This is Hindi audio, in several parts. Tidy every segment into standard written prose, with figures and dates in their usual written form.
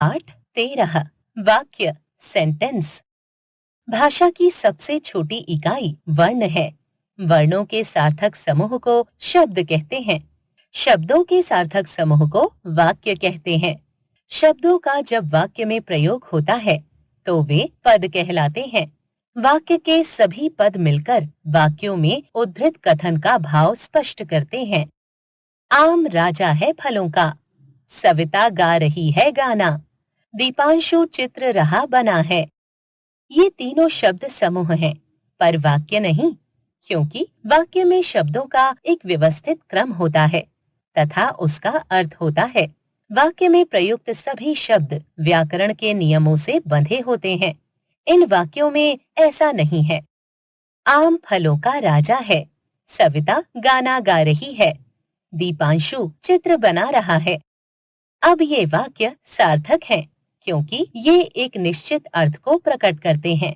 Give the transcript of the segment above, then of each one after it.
8:13 वाक्य सेंटेंस। भाषा की सबसे छोटी इकाई वर्ण है। वर्णों के सार्थक समूह को शब्द कहते हैं। शब्दों के सार्थक समूह को वाक्य कहते हैं। शब्दों का जब वाक्य में प्रयोग होता है तो वे पद कहलाते हैं। वाक्य के सभी पद मिलकर वाक्यों में उद्धृत कथन का भाव स्पष्ट करते हैं। आम राजा है फलों का। सविता गा रही है गाना। दीपांशु चित्र रहा बना है। ये तीनों शब्द समूह हैं, पर वाक्य नहीं, क्योंकि वाक्य में शब्दों का एक व्यवस्थित क्रम होता है तथा उसका अर्थ होता है। वाक्य में प्रयुक्त सभी शब्द व्याकरण के नियमों से बंधे होते हैं। इन वाक्यों में ऐसा नहीं है। आम फलों का राजा है। सविता गाना गा रही है। दीपांशु चित्र बना रहा है। अब ये वाक्य सार्थक हैं, क्योंकि ये एक निश्चित अर्थ को प्रकट करते हैं।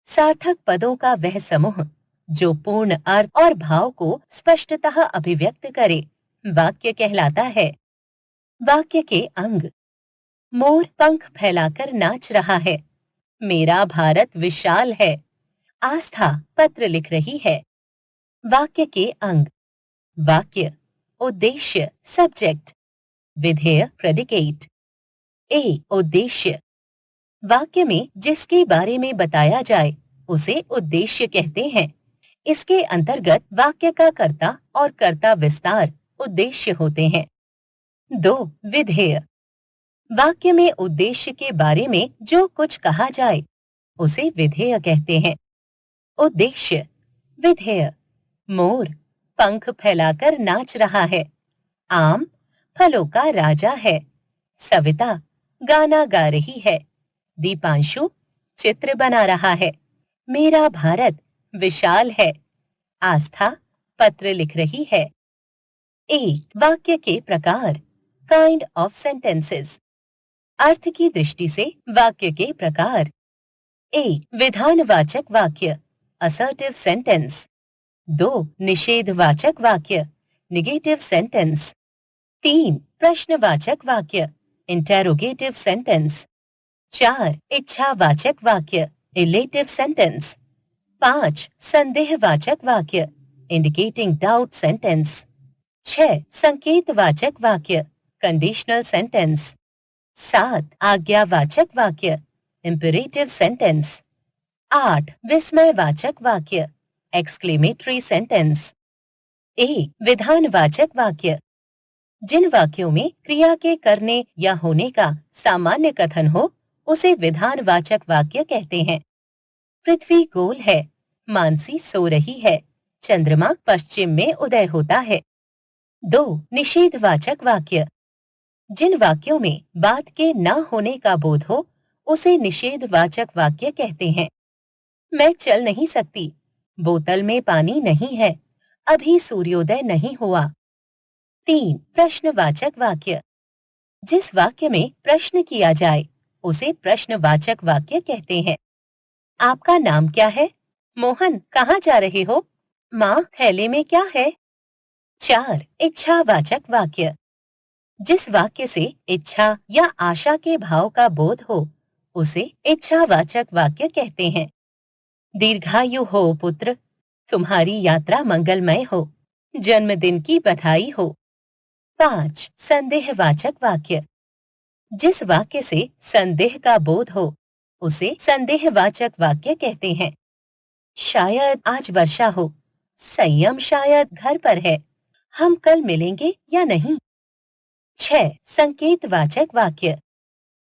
सार्थक पदों का वह समूह जो पूर्ण अर्थ और भाव को स्पष्टतः अभिव्यक्त करे वाक्य कहलाता है। वाक्य के अंग। मोर पंख फैलाकर नाच रहा है। मेरा भारत विशाल है। आस्था पत्र लिख रही है। वाक्य के अंग। वाक्य, उद्देश्य सब्जेक्ट, विधेय प्रेडिकेट। ए उद्देश्य। वाक्य में जिसके बारे में बताया जाए उसे उद्देश्य कहते हैं। इसके अंतर्गत वाक्य का कर्ता और कर्ता विस्तार उद्देश्य होते हैं। 2. विधेय। वाक्य में उद्देश्य के बारे में जो कुछ कहा जाए उसे विधेय कहते हैं। उद्देश्य, विधेय। मोर पंख फैलाकर नाच रहा है। आम फलों का राजा है। सविता गाना गा रही है। दीपांशु चित्र बना रहा है। मेरा भारत विशाल है। आस्था पत्र लिख रही है। ए वाक्य के प्रकार, काइंड ऑफ सेंटेंसेस। अर्थ की दृष्टि से वाक्य के प्रकार। ए विधानवाचक वाक्य, असर्टिव सेंटेंस। 2 निषेधवाचक वाक्य, निगेटिव सेंटेंस। 3 प्रश्नवाचक वाक्य, इंटेरोगेटिव सेंटेंस। 4 इच्छावाचक वाक्य, इलेटिव सेंटेंस। 5 संदेहवाचक वाक्य, इंडिकेटिंग डाउट सेंटेंस। 6 संकेतवाचक वाक्य, कंडीशनल सेंटेंस। 7 आज्ञावाचक वाक्य, इंपेरेटिव सेंटेंस। 8 विस्मयवाचक वाक्य, एक्सक्लेमेटरी सेंटेंस। ए विधानवाचक वाक्य। जिन वाक्यों में क्रिया के करने या होने का सामान्य कथन हो उसे विधानवाचक वाक्य कहते हैं। पृथ्वी गोल है। मानसी सो रही है। चंद्रमा पश्चिम में उदय होता है। 2 निषेधवाचक वाक्य। जिन वाक्यों में बात के न होने का बोध हो उसे निषेधवाचक वाक्य कहते हैं। मैं चल नहीं सकती। बोतल में पानी नहीं है। अभी सूर्योदय नहीं हुआ। 3 प्रश्नवाचक वाक्य। जिस वाक्य में प्रश्न किया जाए उसे प्रश्नवाचक वाक्य कहते हैं। आपका नाम क्या है? मोहन कहाँ जा रहे हो? माँ थैले में क्या है? 4 इच्छावाचक वाक्य। जिस वाक्य से इच्छा या आशा के भाव का बोध हो उसे इच्छावाचक वाक्य कहते हैं। दीर्घायु हो पुत्र। तुम्हारी यात्रा मंगलमय हो। जन्मदिन की बधाई हो। 5 संदेहवाचक वाक्य। जिस वाक्य से संदेह का बोध हो उसे संदेहवाचक वाक्य कहते हैं। शायद आज वर्षा हो। संयम शायद घर पर है। हम कल मिलेंगे या नहीं। 6 संकेतवाचक वाक्य।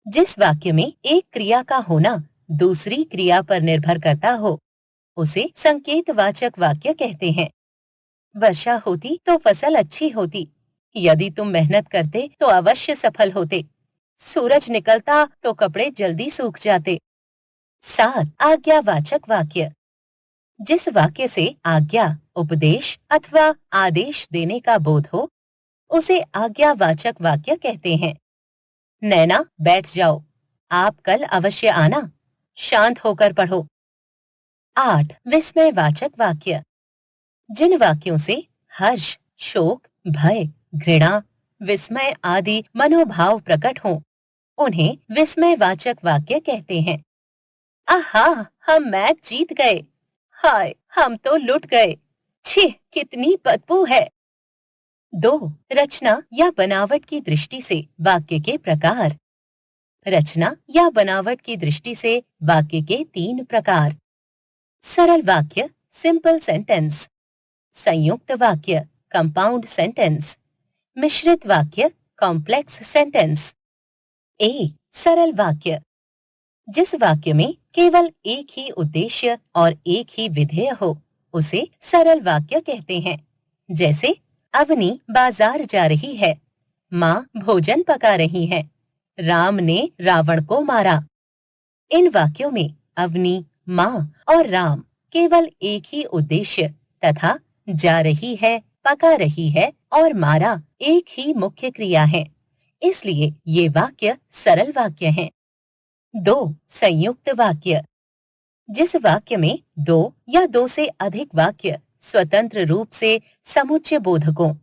जिस वाक्य में एक क्रिया का होना दूसरी क्रिया पर निर्भर करता हो उसे संकेतवाचक वाक्य कहते हैं। वर्षा होती तो फसल अच्छी होती। यदि तुम मेहनत करते तो अवश्य सफल होते। सूरज निकलता तो कपड़े जल्दी सूख जाते। 7 आज्ञावाचक वाक्य। जिस वाक्य से आज्ञा, उपदेश अथवा आदेश देने का बोध हो उसे आज्ञावाचक वाक्य कहते हैं। नैना बैठ जाओ। आप कल अवश्य आना। शांत होकर पढ़ो। 8 विस्मयवाचक वाक्य। जिन वाक्यों से हर्ष, शोक, भय, घृणा, विस्मय आदि मनोभाव प्रकट हों उन्हें विस्मयवाचक वाक्य कहते हैं। आहा, हम मैच जीत गए। हाय, हम तो लुट गए। छी, कितनी बदबू है। 2. रचना या बनावट की दृष्टि से वाक्य के प्रकार। रचना या बनावट की दृष्टि से वाक्य के 3 प्रकार। सरल वाक्य, सिंपल सेंटेंस। संयुक्त वाक्य, कंपाउंड सेंटेंस। मिश्रित वाक्य, कॉम्प्लेक्स सेंटेंस। ए. सरल वाक्य, जिस वाक्य में केवल एक ही उद्देश्य और एक ही विधेय हो उसे सरल वाक्य कहते हैं। जैसे अवनी बाजार जा रही है, माँ भोजन पका रही है, राम ने रावण को मारा। इन वाक्यों में अवनी, माँ और राम केवल एक ही उद्देश्य तथा जा रही है, पका रही है और मारा एक ही मुख्य क्रिया है। इसलिए ये वाक्य सरल वाक्य हैं। 2. संयुक्त वाक्य, जिस वाक्य में 2 या 2 से अधिक वाक्य स्वतंत्र रूप से समुच्चय बोधकों,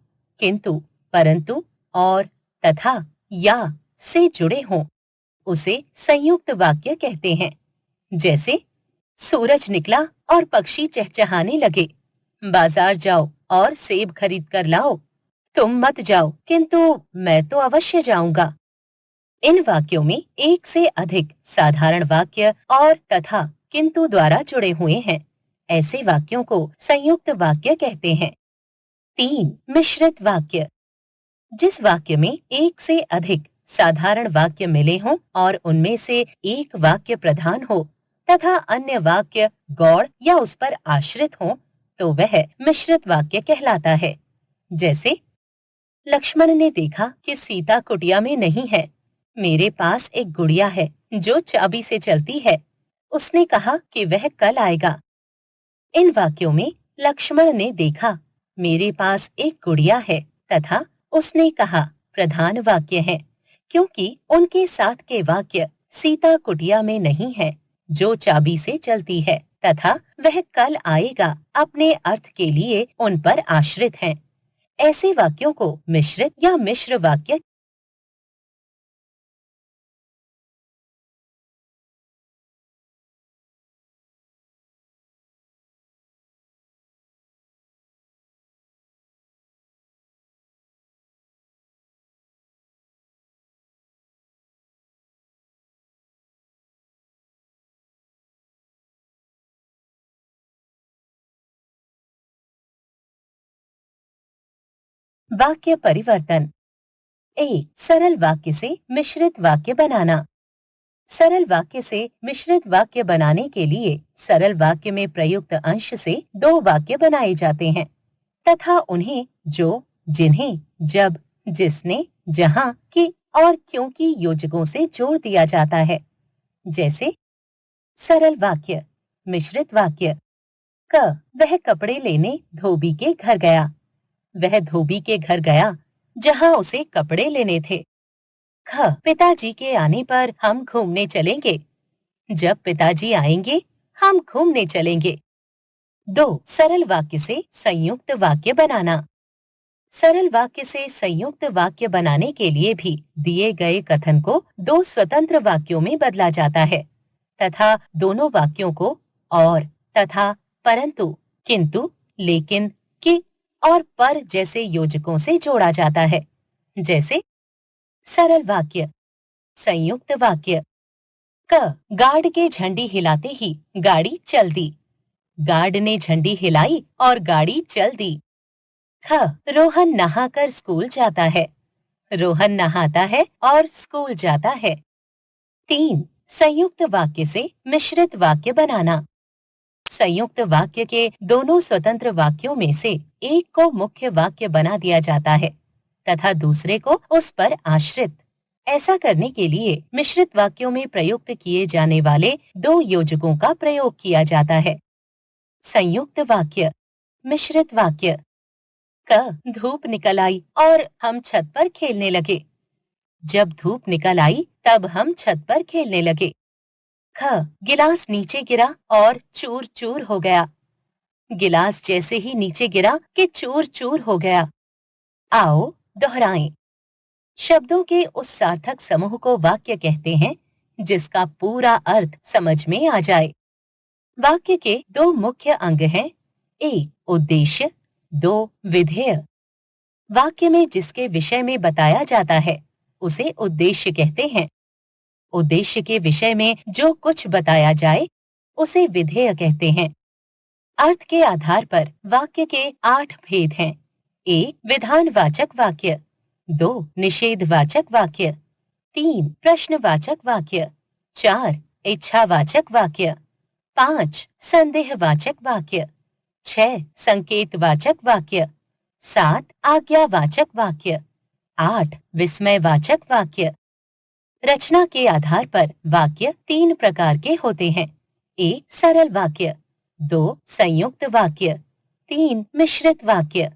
किंतु, परंतु और तथा या से जुड़े हों उसे संयुक्त वाक्य कहते हैं। जैसे सूरज निकला और पक्षी चहचहाने लगे, बाजार जाओ और सेब खरीद कर लाओ, तुम मत जाओ किंतु मैं तो अवश्य जाऊंगा। इन वाक्यों में एक से अधिक साधारण वाक्य और तथा किंतु द्वारा जुड़े हुए हैं। ऐसे वाक्यों को संयुक्त वाक्य कहते हैं। 3. मिश्रित वाक्य, जिस वाक्य में एक से अधिक साधारण वाक्य मिले हों और उनमें से एक वाक्य प्रधान हो तथा अन्य वाक्य गौड़ या उस पर आश्रित हो तो वह मिश्रित वाक्य कहलाता है। जैसे लक्ष्मण ने देखा कि सीता कुटिया में नहीं है, मेरे पास एक गुड़िया है जो चाबी से चलती है, उसने कहा कि वह कल आएगा। इन वाक्यों में लक्ष्मण ने देखा, मेरे पास एक गुड़िया है तथा उसने कहा प्रधान वाक्य है, क्योंकि उनके साथ के वाक्य सीता कुटिया में नहीं है जो चाबी से चलती है तथा वह कल आएगा अपने अर्थ के लिए उन पर आश्रित हैं। ऐसे वाक्यों को मिश्रित या मिश्र वाक्य। वाक्य परिवर्तन। 1. सरल वाक्य से मिश्रित वाक्य बनाना। सरल वाक्य से मिश्रित वाक्य बनाने के लिए सरल वाक्य में प्रयुक्त अंश से 2 वाक्य बनाए जाते हैं तथा उन्हें जो, जिन्हें, जब, जिसने, जहां, की और क्योंकि योजकों से जोड़ दिया जाता है। जैसे सरल वाक्य, मिश्रित वाक्य। क. वह कपड़े लेने धोबी के घर गया। वह धोबी के घर गया जहां उसे कपड़े लेने थे। ख. पिताजी के आने पर हम घूमने चलेंगे। जब पिताजी आएंगे हम घूमने चलेंगे। 2. सरल वाक्य से संयुक्त वाक्य बनाना। सरल वाक्य से संयुक्त वाक्य बनाने के लिए भी दिए गए कथन को 2 स्वतंत्र वाक्यों में बदला जाता है तथा दोनों वाक्यों को और, तथा, परंतु, किंतु, लेकिन, कि और पर जैसे योजकों से जोड़ा जाता है। जैसे सरल वाक्य, संयुक्त वाक्य। क. गार्ड के झंडी हिलाते ही गाड़ी चल दी। गार्ड ने झंडी हिलाई और गाड़ी चल दी। ख. रोहन नहाकर स्कूल जाता है। रोहन नहाता है और स्कूल जाता है। 3. संयुक्त वाक्य से मिश्रित वाक्य बनाना। संयुक्त वाक्य के दोनों स्वतंत्र वाक्यों में से एक को मुख्य वाक्य बना दिया जाता है तथा दूसरे को उस पर आश्रित। ऐसा करने के लिए मिश्रित वाक्यों में प्रयुक्त किए जाने वाले 2 योजकों का प्रयोग किया जाता है। संयुक्त वाक्य, मिश्रित वाक्य। क. धूप निकल आई और हम छत पर खेलने लगे। जब धूप निकल आई तब हम छत पर खेलने लगे। ख. गिलास नीचे गिरा और चूर चूर हो गया। गिलास जैसे ही नीचे गिरा कि चूर चूर हो गया। आओ दोहराएं। शब्दों के उस सार्थक समूह को वाक्य कहते हैं जिसका पूरा अर्थ समझ में आ जाए। वाक्य के दो मुख्य अंग हैं, एक उद्देश्य, दो विधेय। वाक्य में जिसके विषय में बताया जाता है उसे उद्देश्य कहते हैं। उद्देश्य के विषय में जो कुछ बताया जाए उसे विधेय कहते हैं। अर्थ के आधार पर वाक्य के 8 भेद हैं। एक विधानवाचक वाक्य, दो निषेधवाचक वाक्य, तीन प्रश्नवाचक वाक्य, चार इच्छावाचक वाक्य, पांच संदेहवाचक वाक्य, छह संकेतवाचक वाक्य, सात आज्ञावाचक वाक्य, आठ विस्मयवाचक वाक्य। रचना के आधार पर वाक्य 3 प्रकार के होते हैं। एक सरल वाक्य, दो संयुक्त वाक्य, तीन मिश्रित वाक्य।